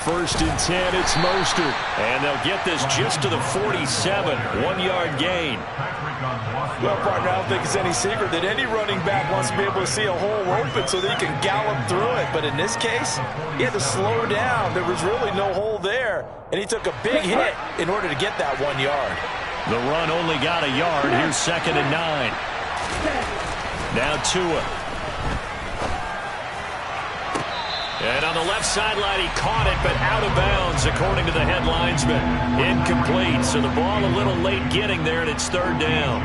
1st and 10. It's Mostert. And they'll get this just to the 47. 1-yard gain. Well, partner, I don't think it's any secret that any running back wants to be able to see a hole open so that he can gallop through it. But in this case, he had to slow down. There was really no hole there, and he took a big hit in order to get that 1 yard. The run only got a yard. Here's 2nd and 9. Now Tua. And on the left sideline, he caught it, but out of bounds, according to the head linesman. Incomplete, so the ball a little late getting there, and it's 3rd down.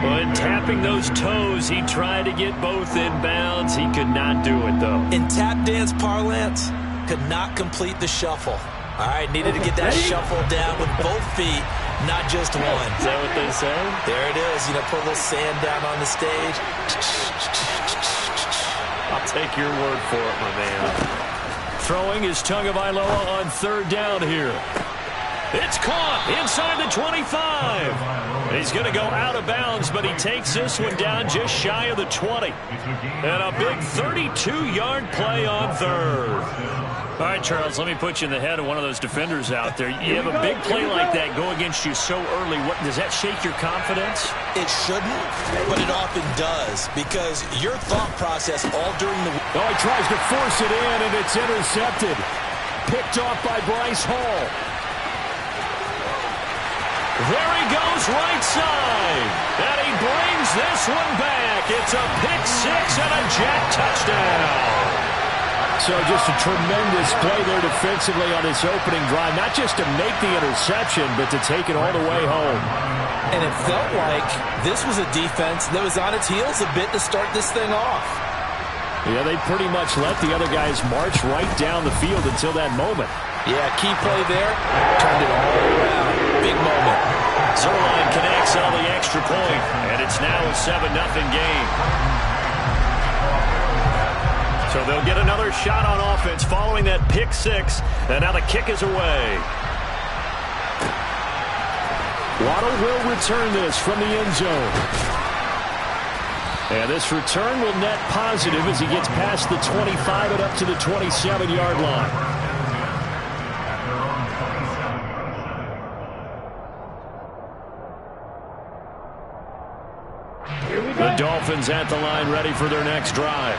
But tapping those toes, he tried to get both in bounds. He could not do it, though. In tap dance parlance, could not complete the shuffle. All right, needed to get that shuffle down with both feet, not just one. Is that what they say? There it is. You know, put a little sand down on the stage. I'll take your word for it, my man. Throwing is Tagovailoa on 3rd down here. It's caught inside the 25. He's going to go out of bounds, but he takes this one down just shy of the 20. And a big 32-yard play on 3rd. All right, Charles, let me put you in the head of one of those defenders out there. You have a big play like that go against you so early. What does that shake your confidence? It shouldn't, but it often does, because your thought process all during the... Oh, he tries to force it in, and it's intercepted. Picked off by Bryce Hall. There he goes, right side. And he brings this one back. It's a pick 6 and a Jet touchdown. So just a tremendous play there defensively on this opening drive. Not just to make the interception, but to take it all the way home. And it felt like this was a defense that was on its heels a bit to start this thing off. Yeah, they pretty much let the other guys march right down the field until that moment. Yeah, key play there. Turned it all around. Big moment. Zerline connects on the extra point, and it's now a 7-0 game. So they'll get another shot on offense following that pick 6, and now the kick is away. Waddle will return this from the end zone. And this return will net positive as he gets past the 25 and up to the 27-yard line. The Dolphins at the line ready for their next drive.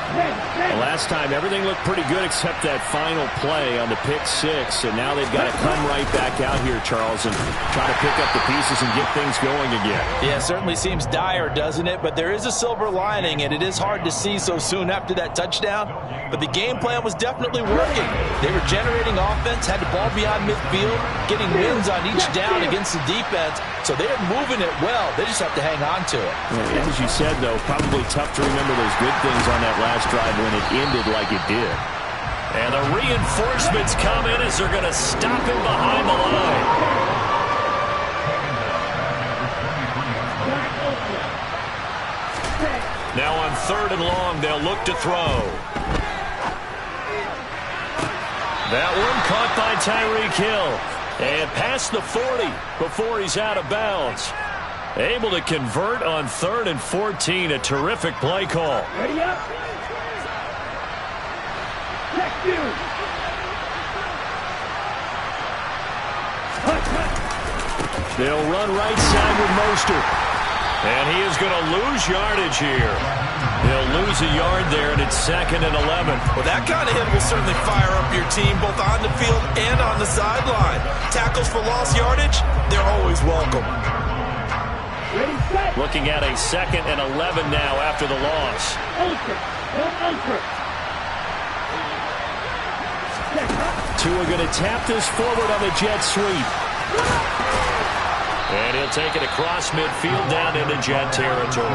The last time everything looked pretty good except that final play on the pick 6, and now they've got to come right back out here, Charles, and try to pick up the pieces and get things going again. Yeah, certainly seems dire, doesn't it? But there is a silver lining, and it is hard to see so soon after that touchdown. But the game plan was definitely working. They were generating offense, had the ball beyond midfield, getting wins on each down against the defense. So they're moving it well. They just have to hang on to it. Yeah, as you said, though, probably tough to remember those good things on that last drive when it ended like it did. And the reinforcements come in as they're going to stop him behind the line. Now on 3rd and long, they'll look to throw. That one caught by Tyreek Hill. And past the 40 before he's out of bounds. Able to convert on 3rd and 14. A terrific play call. Ready up. Check you. They'll run right side with Mostert. And he is going to lose yardage here. He'll lose a yard there, and it's 2nd and 11. Well, that kind of hit will certainly fire up your team, both on the field and on the sideline. Tackles for lost yardage, they're always welcome. Ready, set. Looking at a 2nd and 11 now after the loss. Tua going to tap this forward on the jet sweep. And he'll take it across midfield down into Jet territory.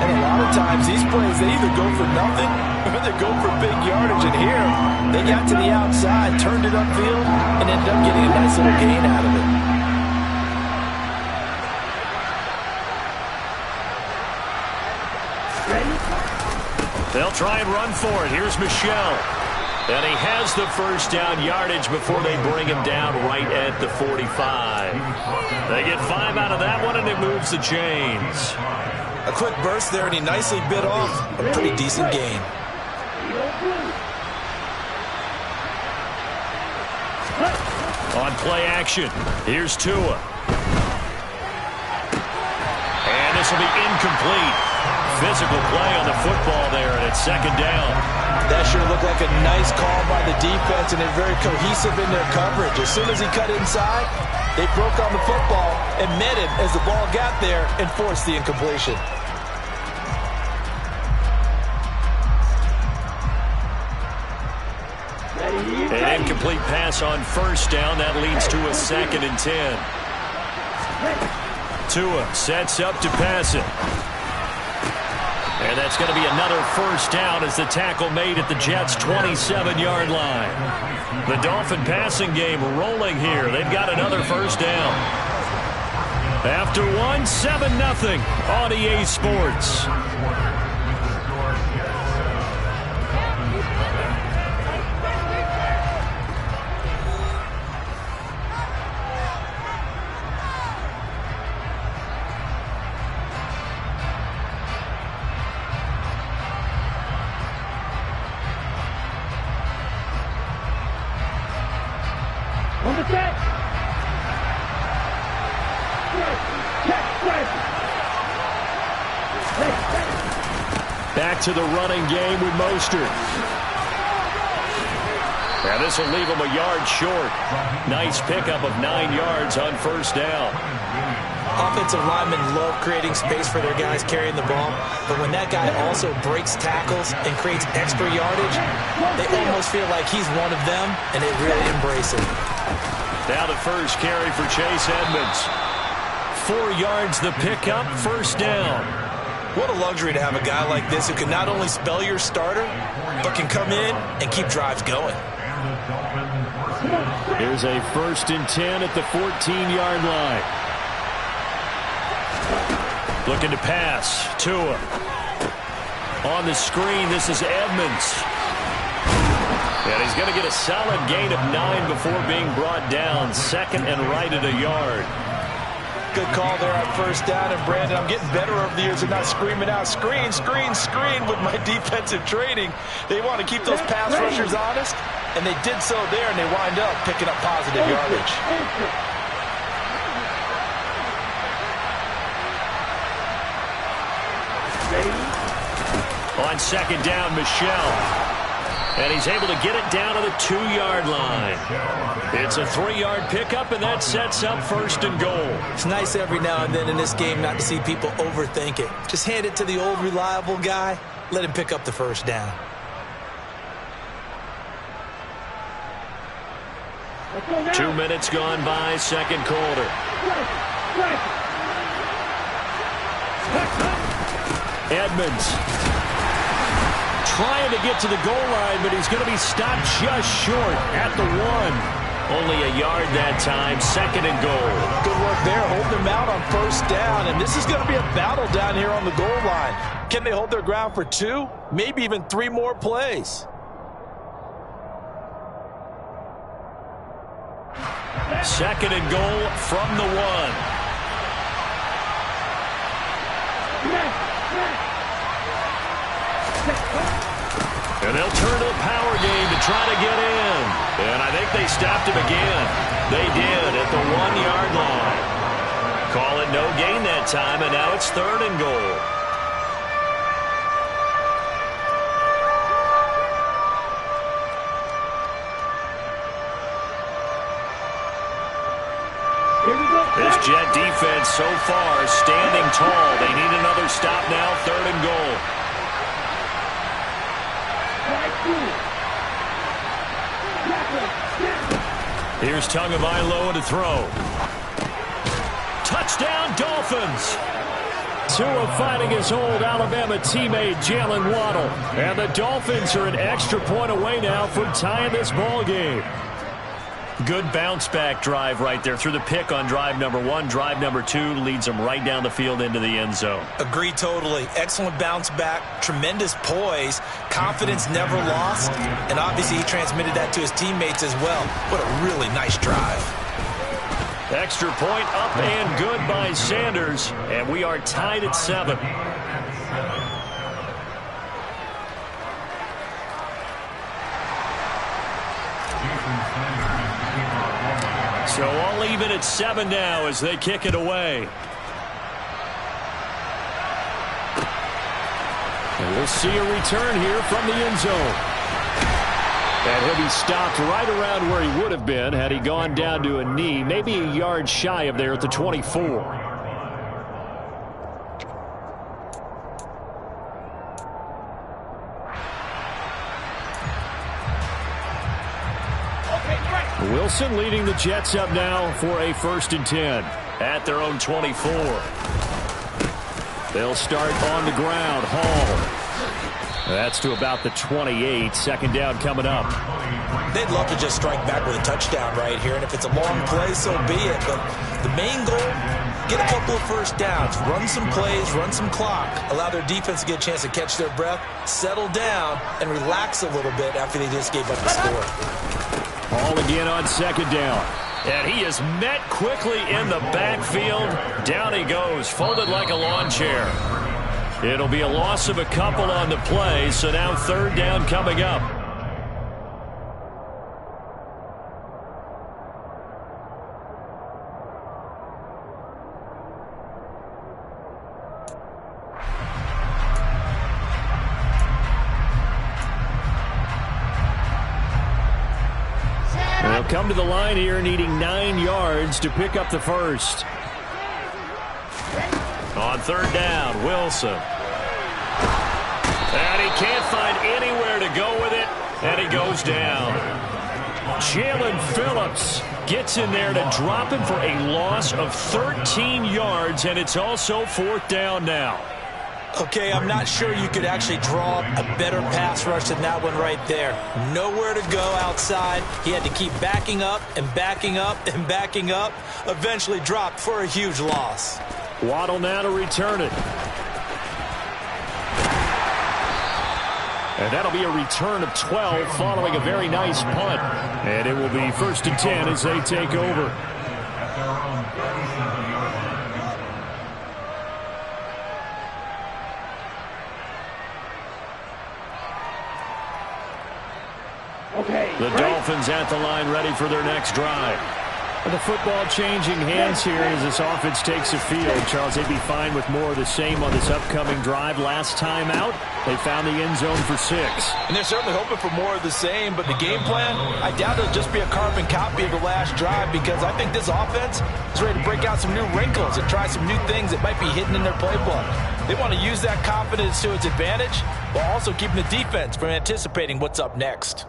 And a lot of times these plays, they either go for nothing or they go for big yardage. And here, they got to the outside, turned it upfield, and ended up getting a nice little gain out of it. They'll try and run for it. Here's Michelle. And he has the first down yardage before they bring him down right at the 45. They get 5 out of that one, and it moves the chains. A quick burst there, and he nicely bit off a pretty decent gain. On play action, here's Tua. And this will be incomplete. Physical play on the football there, and it's second down. That sure looked like a nice call by the defense, and they're very cohesive in their coverage. As soon as he cut inside, they broke on the football and met him as the ball got there and forced the incompletion. An incomplete pass on first down. That leads to a 2nd and 10. Tua sets up to pass it. And that's going to be another first down as the tackle made at the Jets' 27-yard line. The Dolphin passing game rolling here. They've got another first down. After one, 7-0 on EA Sports. Back to the running game with Mostert. And this will leave him a yard short. Nice pickup of 9 yards on first down. Offensive linemen love creating space for their guys carrying the ball, but when that guy also breaks tackles and creates extra yardage, they almost feel like he's one of them, and they really embrace it. Now the first carry for Chase Edmonds. 4 yards the pickup, first down. What a luxury to have a guy like this who can not only spell your starter, but can come in and keep drives going. Here's a 1st and 10 at the 14-yard line. Looking to pass. Tua. On the screen, this is Edmonds. And he's going to get a solid gain of 9 before being brought down. 2nd and right at a yard. Good call there on first down. And, Brandon, I'm getting better over the years and not screaming out, screen, screen, screen with my defensive training. They want to keep those pass rushers honest, and they did so there, and they wind up picking up positive yardage. On second down, Michel. And he's able to get it down to the 2-yard line. It's a 3-yard pickup, and that sets up 1st and goal. It's nice every now and then in this game not to see people overthink it. Just hand it to the old reliable guy. Let him pick up the first down. Two minutes gone by, second quarter. Edmonds trying to get to the goal line, but he's going to be stopped just short at the 1. Only a yard that time, 2nd and goal. Good work there, holding them out on first down, and this is going to be a battle down here on the goal line. Can they hold their ground for 2, maybe even 3 more plays? Second and goal from the 1. And they'll turn to the power game to try to get in. And I think they stopped him again. They did at the 1-yard line. Call it no gain that time, and now it's 3rd and goal. This Jet defense so far standing tall. They need another stop now, 3rd and goal. Here's Tagovailoa to throw. Touchdown, Dolphins. Tua fighting his old Alabama teammate Jalen Waddle. And the Dolphins are an extra point away now from tying this ball game. Good bounce-back drive right there through the pick on drive number 1. Drive number 2 leads them right down the field into the end zone. Agree totally. Excellent bounce-back, tremendous poise, confidence never lost, and obviously he transmitted that to his teammates as well. What a really nice drive. Extra point up and good by Sanders, and we are tied at 7. So all even at 7 now as they kick it away. And we'll see a return here from the end zone. And he'll be stopped right around where he would have been had he gone down to a knee, maybe a yard shy of there at the 24. Wilson leading the Jets up now for a 1st and 10 at their own 24. They'll start on the ground. Hall. That's to about the 28. 2nd down coming up. They'd love to just strike back with a touchdown right here, and if it's a long play, so be it. But the main goal, get a couple of 1st downs, run some plays, run some clock, allow their defense to get a chance to catch their breath, settle down, and relax a little bit after they just gave up the score. Hall again on 2nd down. And he is met quickly in the backfield. Down he goes, folded like a lawn chair. It'll be a loss of a couple on the play, so now 3rd down coming up. They'll come to the line here needing 9 yards to pick up the 1st. On 3rd down, Wilson. And he can't find anywhere to go with it, and he goes down. Jalen Phillips gets in there to drop him for a loss of 13 yards, and it's also 4th down now. Okay, I'm not sure you could actually draw a better pass rush than that one right there. Nowhere to go outside. He had to keep backing up and backing up and backing up. Eventually dropped for a huge loss. Waddle now to return it. And that'll be a return of 12 following a very nice punt. And it will be 1st and 10 as they take over. The Dolphins at the line ready for their next drive. And the football changing hands here as this offense takes the field. Charles, they'd be fine with more of the same on this upcoming drive. Last time out, they found the end zone for 6. And they're certainly hoping for more of the same, but the game plan, I doubt it'll just be a carbon copy of the last drive, because I think this offense is ready to break out some new wrinkles and try some new things that might be hidden in their playbook. They want to use that confidence to its advantage while also keeping the defense from anticipating what's up next.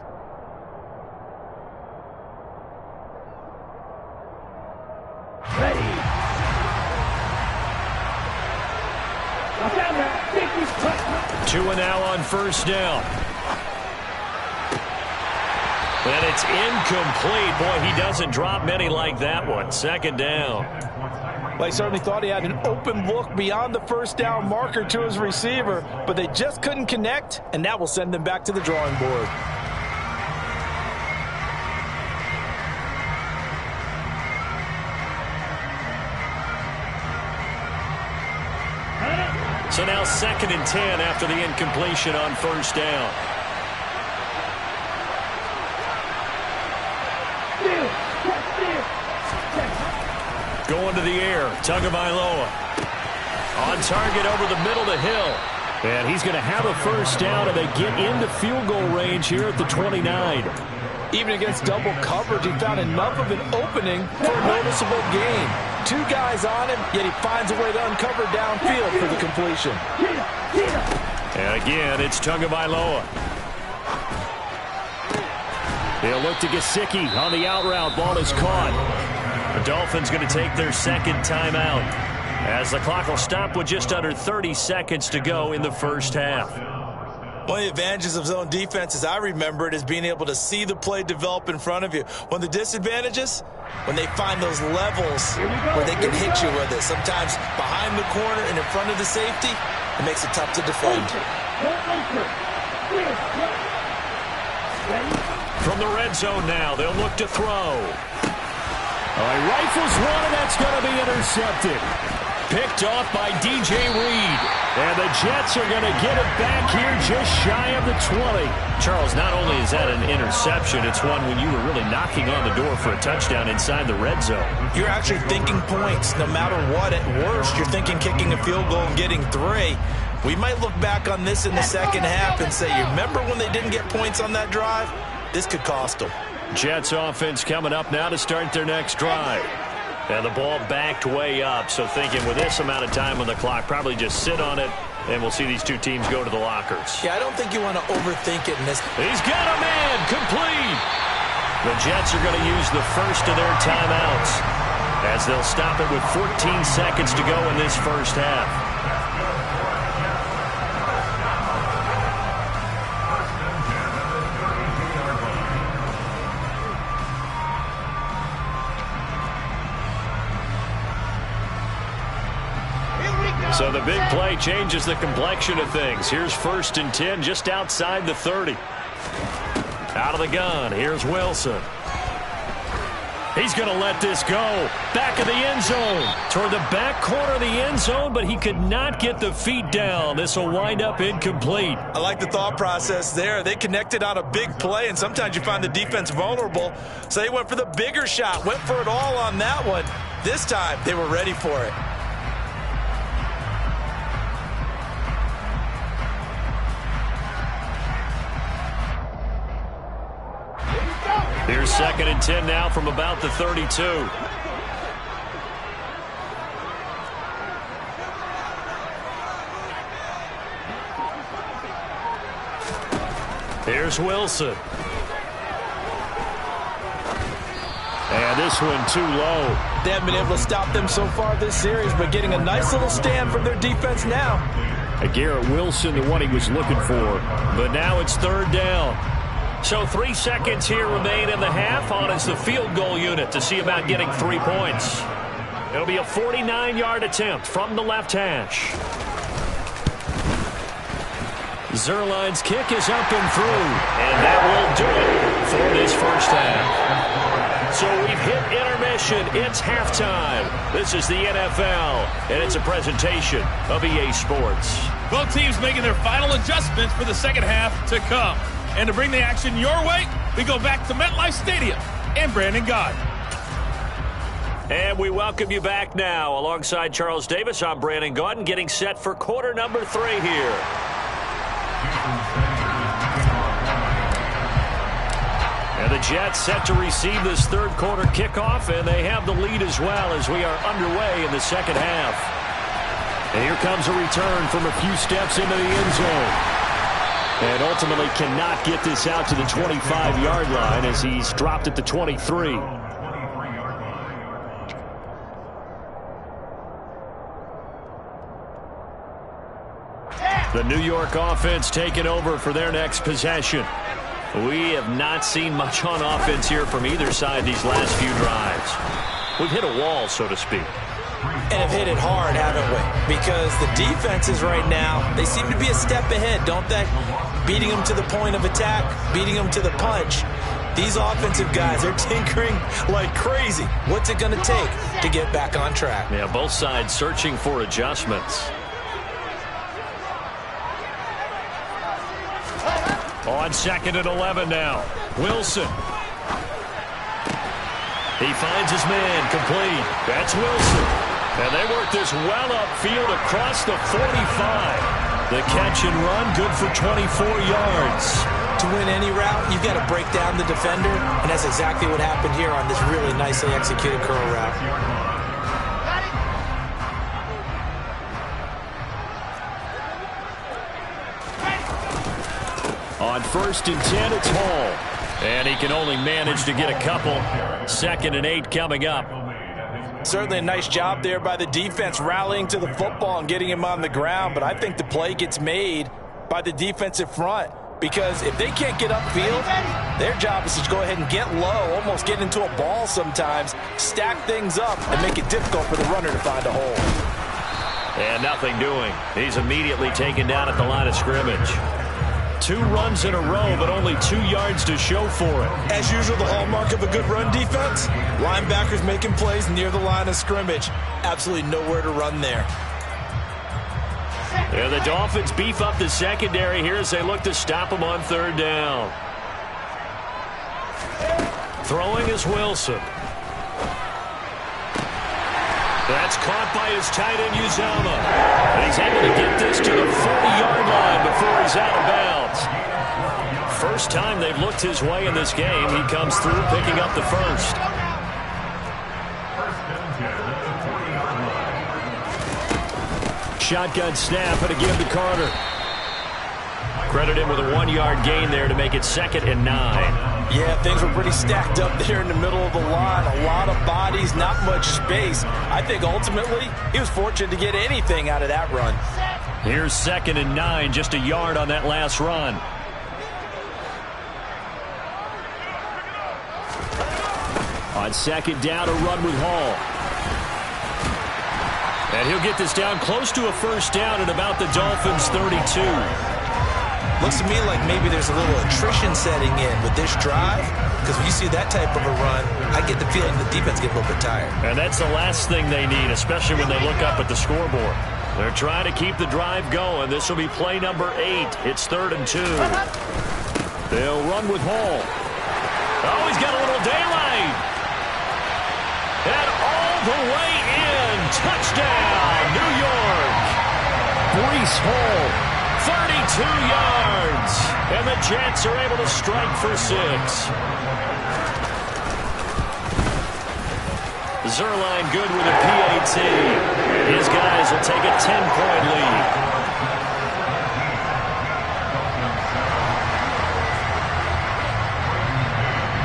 Ready. 2 now on 1st down. And it's incomplete. Boy, he doesn't drop many like that one. 2nd down. Well, he certainly thought he had an open look beyond the 1st down marker to his receiver, but they just couldn't connect, and that will send them back to the drawing board. So now 2nd and 10 after the incompletion on 1st down. Going to the air, Tagovailoa. On target over the middle to Hill. And he's going to have a 1st down, and they get into field goal range here at the 29. Even against double coverage, he found enough of an opening for a noticeable gain. 2 guys on him, yet he finds a way to uncover downfield for the completion. And again, it's Tagovailoa. They'll look to Gesicki on the out route. Ball is caught. The Dolphins going to take their 2nd timeout as the clock will stop with just under 30 seconds to go in the 1st half. One of the advantages of zone defense, as I remember it, is being able to see the play develop in front of you. One of the disadvantages, when they find those levels where they can hit you with it. Sometimes behind the corner and in front of the safety, it makes it tough to defend. From the red zone now, they'll look to throw. He rifles one, and that's going to be intercepted. Picked off by DJ Reed. And the Jets are going to get it back here just shy of the 20. Charles, not only is that an interception, it's one when you were really knocking on the door for a touchdown inside the red zone. You're actually thinking points. No matter what, at worst, you're thinking kicking a field goal and getting 3. We might look back on this in the second half and say, you remember when they didn't get points on that drive? This could cost them. Jets offense coming up now to start their next drive. And the ball backed way up, so thinking with this amount of time on the clock, probably just sit on it, and we'll see these two teams go to the lockers. Yeah, I don't think you want to overthink it in this. He's got a man, complete. The Jets are going to use the first of their timeouts as they'll stop it with 14 seconds to go in this first half. So the big play changes the complexion of things. Here's 1st and 10 just outside the 30. Out of the gun. Here's Wilson. He's going to let this go. Back of the end zone. Toward the back corner of the end zone, but he could not get the feet down. This will wind up incomplete. I like the thought process there. They connected on a big play, and sometimes you find the defense vulnerable. So they went for the bigger shot, went for it all on that one. This time, they were ready for it. Here's 2nd and 10 now from about the 32. Here's Wilson. And this one too low. They haven't been able to stop them so far this series, but getting a nice little stand from their defense now. Garrett Wilson, the one he was looking for. But now it's 3rd down. So 3 seconds here remain in the half. On is the field goal unit to see about getting 3 points. It'll be a 49-yard attempt from the left hash. Zerline's kick is up and through. And that will do it for this first half. So we've hit intermission. It's halftime. This is the NFL, and it's a presentation of EA Sports. Both teams making their final adjustments for the second half to come. And to bring the action your way, we go back to MetLife Stadium and Brandon Gaudin. And we welcome you back now. Alongside Charles Davis, I'm Brandon Gaudin, getting set for quarter number 3 here. And the Jets set to receive this third quarter kickoff, and they have the lead as well as we are underway in the second half. And here comes a return from a few steps into the end zone. And ultimately cannot get this out to the 25-yard line as he's dropped at the 23. The New York offense taking over for their next possession. We have not seen much on offense here from either side these last few drives. We've hit a wall, so to speak. And have hit it hard, haven't we? Because the defenses right now, they seem to be a step ahead, don't they? Beating them to the point of attack, beating them to the punch. These offensive guys are tinkering like crazy. What's it going to take to get back on track? Yeah, both sides searching for adjustments. On 2nd and 11 now. Wilson. He finds his man, complete. That's Wilson. And they work this well upfield across the 45. The catch and run, good for 24 yards. To win any route, you've got to break down the defender, and that's exactly what happened here on this really nicely executed curl route. On 1st and 10, it's Hall. And he can only manage to get a couple. 2nd and 8 coming up. Certainly a nice job there by the defense rallying to the football and getting him on the ground, but I think the play gets made by the defensive front because if they can't get upfield, their job is to go ahead and get low, almost get into a ball sometimes, stack things up, and make it difficult for the runner to find a hole. And nothing doing. He's immediately taken down at the line of scrimmage. 2 runs in a row, but only 2 yards to show for it. As usual, the hallmark of a good run defense, linebackers making plays near the line of scrimmage. Absolutely nowhere to run there. And the Dolphins beef up the secondary here as they look to stop him on third down. Throwing is Wilson. That's caught by his tight end, Uzama. And he's able to get this to the 40-yard line before he's out of bounds. First time they've looked his way in this game. He comes through picking up the first. Shotgun snap and again to Carter. Credit him with a 1-yard gain there to make it 2nd and 9. Yeah, things were pretty stacked up there in the middle of the line. A lot of bodies, not much space. I think ultimately he was fortunate to get anything out of that run. Here's 2nd and 9, just a yard on that last run. On 2nd down, a run with Hall. And he'll get this down close to a first down at about the Dolphins' 32. Looks to me like maybe there's a little attrition setting in with this drive, because when you see that type of a run, I get the feeling the defense gets a little bit tired. And that's the last thing they need, especially when they look up at the scoreboard. They're trying to keep the drive going. This will be play number 8. It's 3rd and 2. They'll run with Hall. Oh, he's got a little daylight. And all the way in. Touchdown, New York. Breece Hall. 32 yards, and the Jets are able to strike for 6. Zerline good with a PAT. His guys will take a 10-point lead.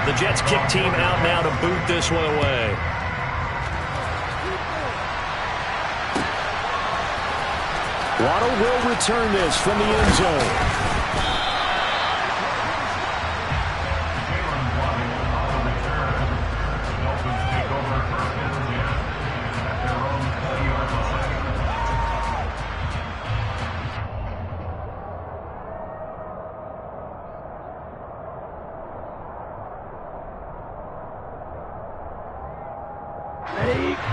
The Jets kick team out now to boot this one away. Waddle will return this from the end zone.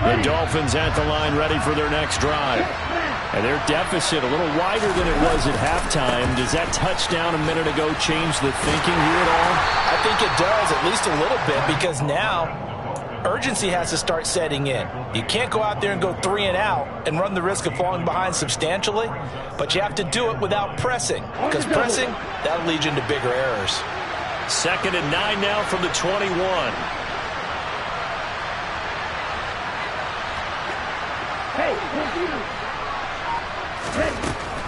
The Dolphins at the line ready for their next drive. And their deficit a little wider than it was at halftime. Does that touchdown a minute ago change the thinking here at all? I think it does, at least a little bit, because now urgency has to start setting in. You can't go out there and go 3 and out and run the risk of falling behind substantially, but you have to do it without pressing, because pressing, that'll lead you into bigger errors. 2nd and 9 now from the 21.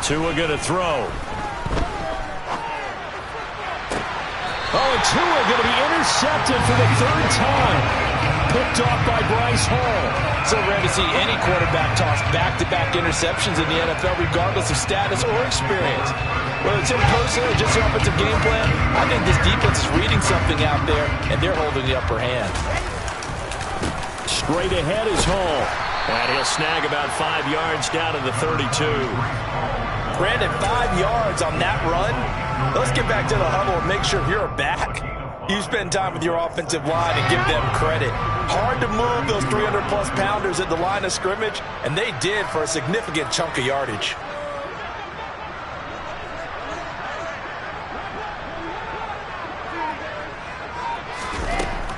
Tua going to throw. Oh, and Tua going to be intercepted for the 3rd time. Picked off by Bryce Hall. So rare to see any quarterback toss back-to-back interceptions in the NFL, regardless of status or experience. Whether it's in person or just the offensive game plan, I think this defense is reading something out there, and they're holding the upper hand. Straight ahead is Hall. And he'll snag about 5 yards down to the 32. Brandon, 5 yards on that run. Let's get back to the huddle and make sure if you're a back, you spend time with your offensive line and give them credit. Hard to move those 300-plus pounders at the line of scrimmage, and they did for a significant chunk of yardage.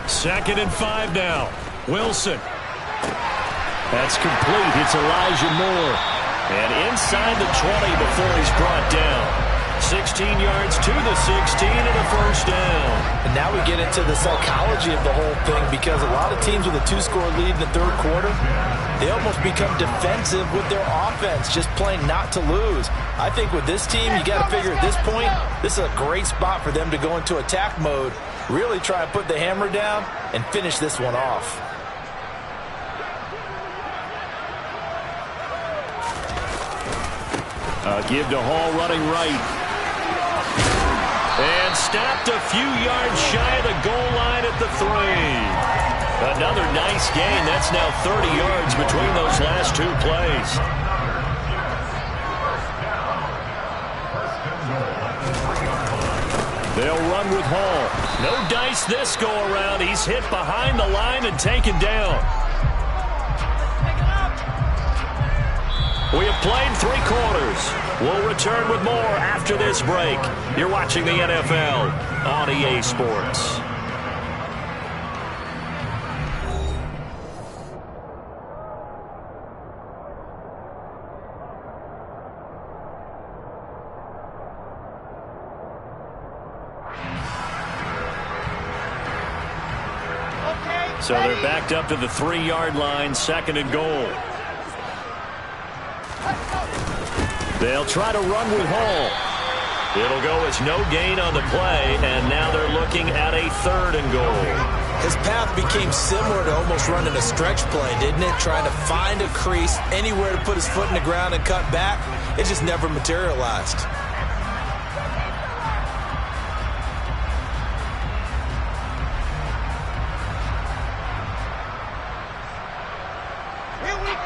Second and 5 now. Wilson. That's complete. It's Elijah Moore. And inside the 20 before he's brought down. 16 yards to the 16 and a first down. And now we get into the psychology of the whole thing, because a lot of teams with a 2-score lead in the 3rd quarter, they almost become defensive with their offense, just playing not to lose. I think with this team, you got to figure at this point, this is a great spot for them to go into attack mode, really try and put the hammer down and finish this one off. Give to Hall running right. And stopped a few yards shy of the goal line at the 3. Another nice gain. That's now 30 yards between those last 2 plays. They'll run with Hall. No dice this go around. He's hit behind the line and taken down. We have played 3 quarters. We'll return with more after this break. You're watching the NFL on EA Sports. So they're backed up to the 3-yard line, 2nd and goal. They'll try to run with Hall. It'll go as no gain on the play, and now they're looking at a 3rd and goal. His path became similar to almost running a stretch play, didn't it? Trying to find a crease, anywhere to put his foot in the ground and cut back. It just never materialized.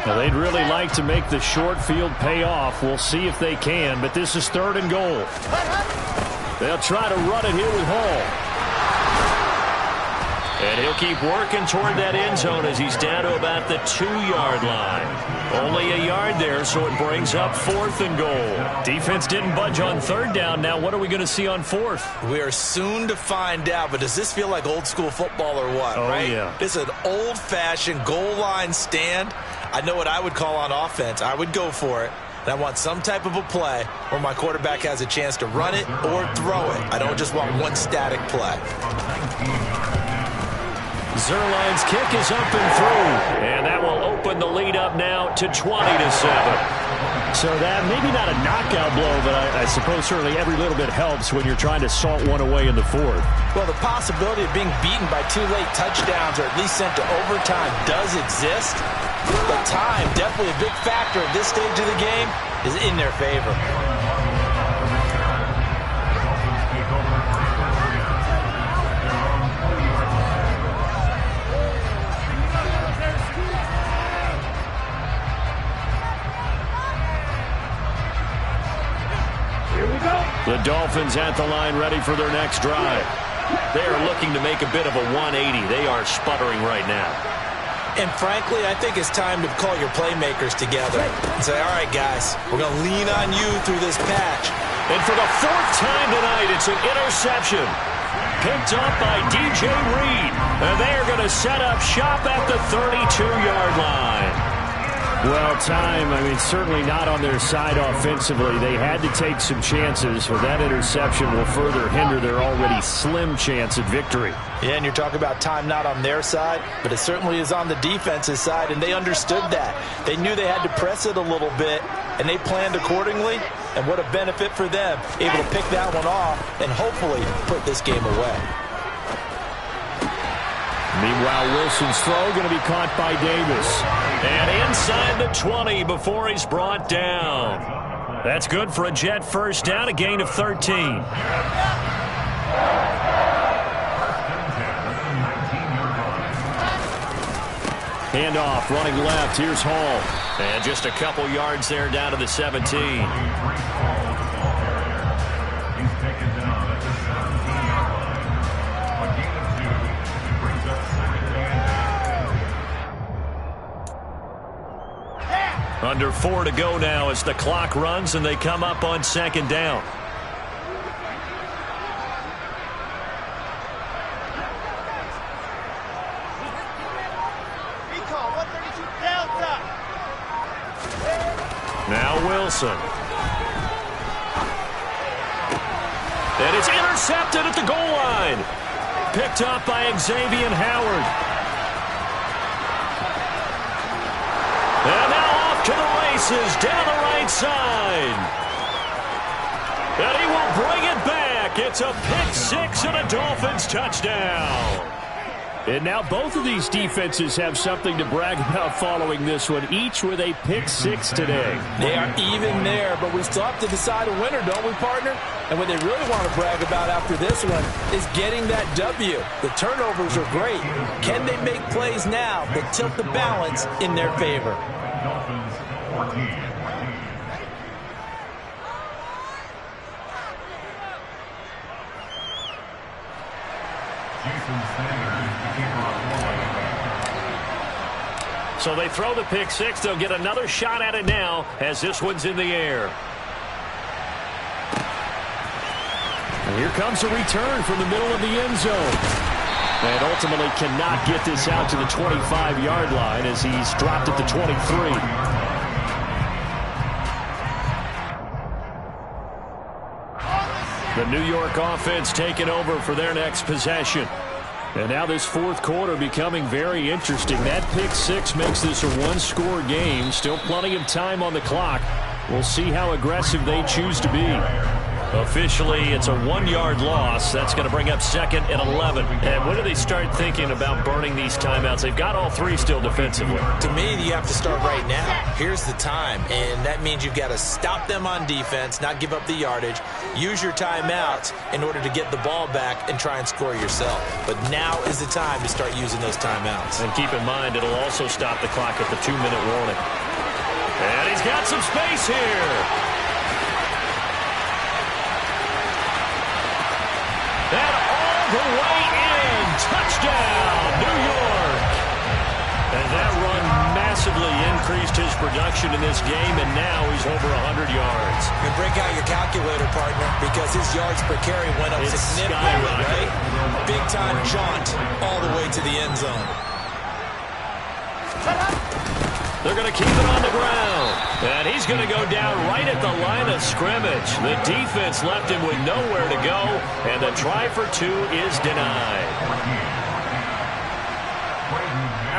Well, they'd really like to make the short field pay off. We'll see if they can, but this is 3rd and goal. They'll try to run it here with Hall. And he'll keep working toward that end zone as he's down to about the 2-yard line. Only a yard there, so it brings up 4th and goal. Defense didn't budge on 3rd down. Now what are we going to see on 4th? We are soon to find out, but does this feel like old school football or what, right? Yeah. This is an old-fashioned goal line stand. I know what I would call on offense. I would go for it. And I want some type of a play where my quarterback has a chance to run it or throw it. I don't just want one static play. Zerline's kick is up and through, and that will open the lead up now to 20-7. So that maybe not a knockout blow, but I suppose certainly every little bit helps when you're trying to salt one away in the 4th. Well, the possibility of being beaten by 2 late touchdowns or at least sent to overtime does exist, but time, definitely a big factor at this stage of the game, is in their favor. The Dolphins at the line, ready for their next drive. They are looking to make a bit of a 180. They are sputtering right now. And frankly, I think it's time to call your playmakers together and say, all right, guys, we're going to lean on you through this patch. And for the 4th time tonight, it's an interception. Picked up by DJ Reed. And they are going to set up shop at the 32-yard line. Well, time, certainly not on their side offensively. They had to take some chances, but that interception will further hinder their already slim chance at victory. Yeah, and you're talking about time not on their side, but it certainly is on the defense's side, and they understood that. They knew they had to press it a little bit, and they planned accordingly, and what a benefit for them, able to pick that one off and hopefully put this game away. Meanwhile, Wilson's throw going to be caught by Davis. And inside the 20 before he's brought down. That's good for a Jet first down, a gain of 13. Handoff, running left. Here's Hall. And just a couple yards there down to the 17. Under 4 to go now as the clock runs and they come up on 2nd down. Now Wilson. And it's intercepted at the goal line. Picked up by Xavier Howard. And now off to the races down the right side. And he will bring it back. It's a pick 6 and a Dolphins touchdown. And now both of these defenses have something to brag about following this one, each with a pick 6 today. They are even there, but we still have to decide a winner, don't we, partner? And what they really want to brag about after this one is getting that W. The turnovers are great. Can they make plays now that tilt the balance in their favor? Dolphins 14. So they throw the pick six. They'll get another shot at it now as this one's in the air. And here comes a return from the middle of the end zone. And ultimately cannot get this out to the 25-yard line as he's dropped at the 23. The New York offense taking over for their next possession. And now this fourth quarter becoming very interesting. That pick six makes this a one-score game. Still plenty of time on the clock. We'll see how aggressive they choose to be. Officially, it's a 1-yard loss. That's going to bring up second and 11. And when do they start thinking about burning these timeouts? They've got all three still defensively. To me, you have to start right now. Here's the time, and that means you've got to stop them on defense, not give up the yardage, use your timeouts in order to get the ball back and try and score yourself. But now is the time to start using those timeouts. And keep in mind, it'll also stop the clock at the 2-minute warning. And he's got some space here. And all the way in. Touchdown, New York. And that run massively increased his production in this game, and now he's over 100 yards. And break out your calculator, partner, because his yards per carry went up significantly, right? Big-time jaunt all the way to the end zone. They're going to keep it on the ground. And he's going to go down right at the line of scrimmage. The defense left him with nowhere to go, and the try for two is denied.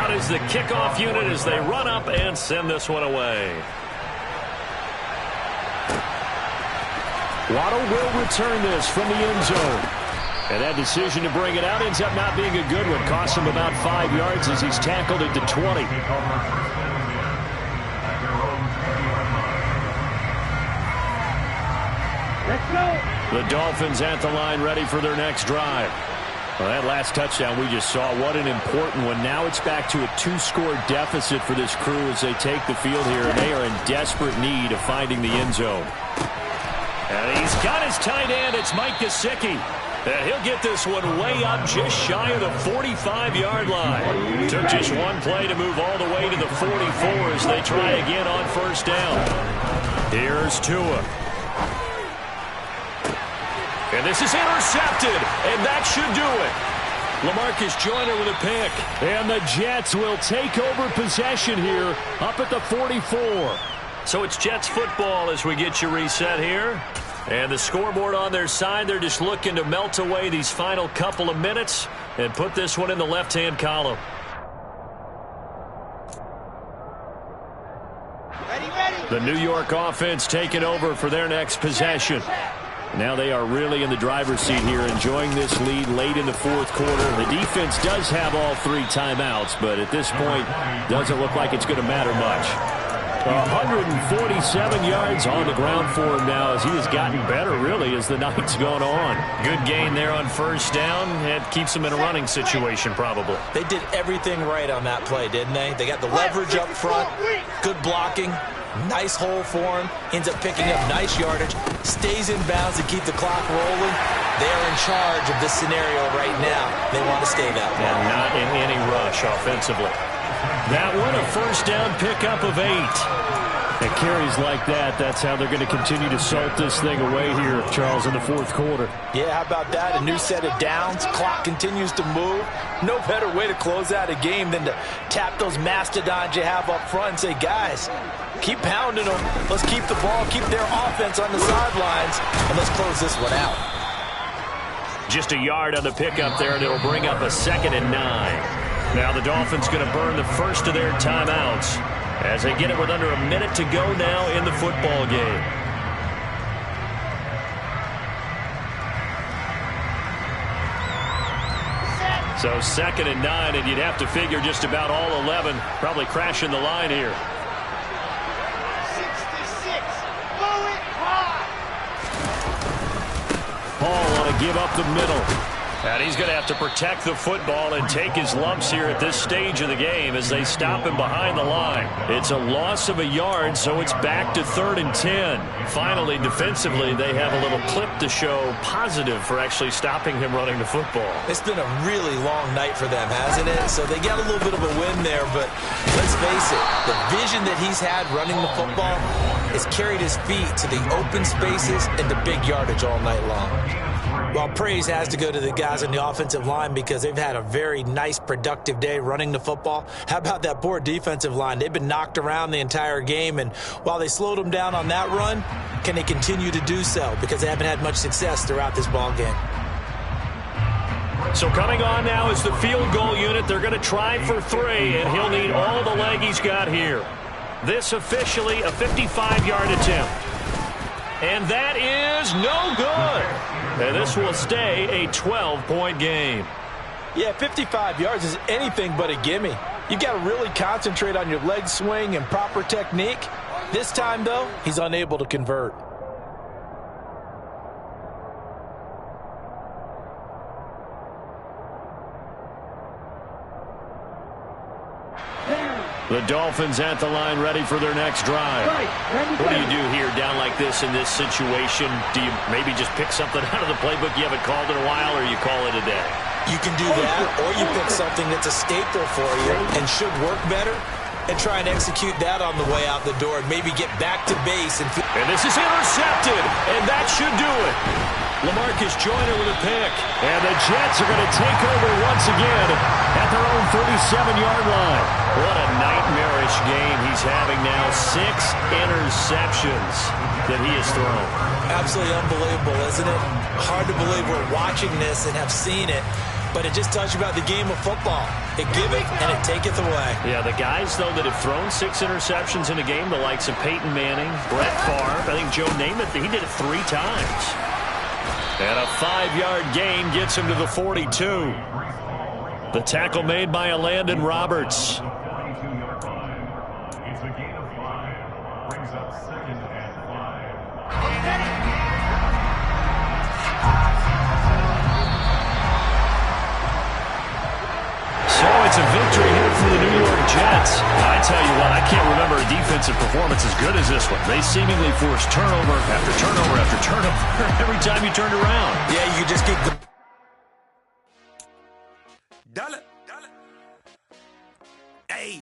Out is the kickoff unit as they run up and send this one away. Waddle will return this from the end zone. And that decision to bring it out ends up not being a good one. Costs him about 5 yards as he's tackled at the 20. The Dolphins at the line ready for their next drive. Well, that last touchdown we just saw, what an important one. Now it's back to a 2-score deficit for this crew as they take the field here, and they are in desperate need of finding the end zone. And he's got his tight end. It's Mike Gesicki. And he'll get this one way up just shy of the 45-yard line. Took just one play to move all the way to the 44 as they try again on first down. Here's Tua. And this is intercepted, and that should do it. LaMarcus Joyner with a pick. And the Jets will take over possession here up at the 44. So it's Jets football as we get you reset here. And the scoreboard on their side, they're just looking to melt away these final couple of minutes and put this one in the left-hand column. The New York offense taking over for their next possession. Now they are really in the driver's seat here, enjoying this lead late in the fourth quarter. The defense does have all three timeouts, but at this point, doesn't look like it's going to matter much. 147 yards on the ground for him now as he has gotten better, really, as the night's gone on. Good gain there on first down. It keeps him in a running situation, probably. They did everything right on that play, didn't they? They got the leverage up front, good blocking, nice hole for him, ends up picking up nice yardage, stays in bounds to keep the clock rolling. They are in charge of this scenario right now. They want to stay that way. And not in any rush offensively. That one, a first down pickup of 8. And carries like that, that's how they're going to continue to salt this thing away here, Charles, in the fourth quarter. Yeah, how about that? A new set of downs. Clock continues to move. No better way to close out a game than to tap those mastodons you have up front and say, guys, keep pounding them. Let's keep the ball, keep their offense on the sidelines, and let's close this one out. Just a yard on the pickup there, and it'll bring up a 2nd and 9. Now the Dolphins going to burn the first of their timeouts as they get it with under a minute to go now in the football game. So 2nd and 9, and you'd have to figure just about all 11 probably crashing the line here. 66. Blow it high. Paul want to give up the middle. And he's going to have to protect the football and take his lumps here at this stage of the game as they stop him behind the line. It's a loss of a yard, so it's back to 3rd and 10. Finally, defensively, they have a little clip to show positive for actually stopping him running the football. It's been a really long night for them, hasn't it? So they got a little bit of a win there, but let's face it, the vision that he's had running the football has carried his feet to the open spaces and the big yardage all night long. Well, praise has to go to the guys on the offensive line because they've had a very nice, productive day running the football. How about that poor defensive line? They've been knocked around the entire game, and while they slowed them down on that run, can they continue to do so? Because they haven't had much success throughout this ball game. So coming on now is the field goal unit. They're going to try for 3, and he'll need all the leg he's got here. This officially a 55-yard attempt. And that is no good. And this will stay a 12-point game. Yeah, 55 yards is anything but a gimme. You've got to really concentrate on your leg swing and proper technique. This time, though, he's unable to convert. The Dolphins at the line ready for their next drive. What do you do here down like this in this situation? Do you maybe just pick something out of the playbook you haven't called in a while, or you call it a day? You can do that, or you pick something that's a staple for you and should work better and try and execute that on the way out the door and maybe get back to base. And this is intercepted, and that should do it. LaMarcus Joyner with a pick. And the Jets are going to take over once again at their own 37-yard line. What a nightmarish game he's having now. 6 interceptions that he has thrown. Absolutely unbelievable, isn't it? Hard to believe we're watching this and have seen it. But it just tells you about the game of football. It giveth and it taketh away. Yeah, the guys, though, that have thrown 6 interceptions in a game, the likes of Peyton Manning, Brett Favre, I think Joe Namath, he did it 3 times. And a 5-yard gain gets him to the 42. The tackle made by Landon Roberts. It's a gain of 5. Brings up 2nd and 5. So it's a victory here for the New York Jets. I tell you what, I can't remember a defensive performance as good as this one. They seemingly forced turnover after turnover after turnover every time you turned around. Yeah, you just keep...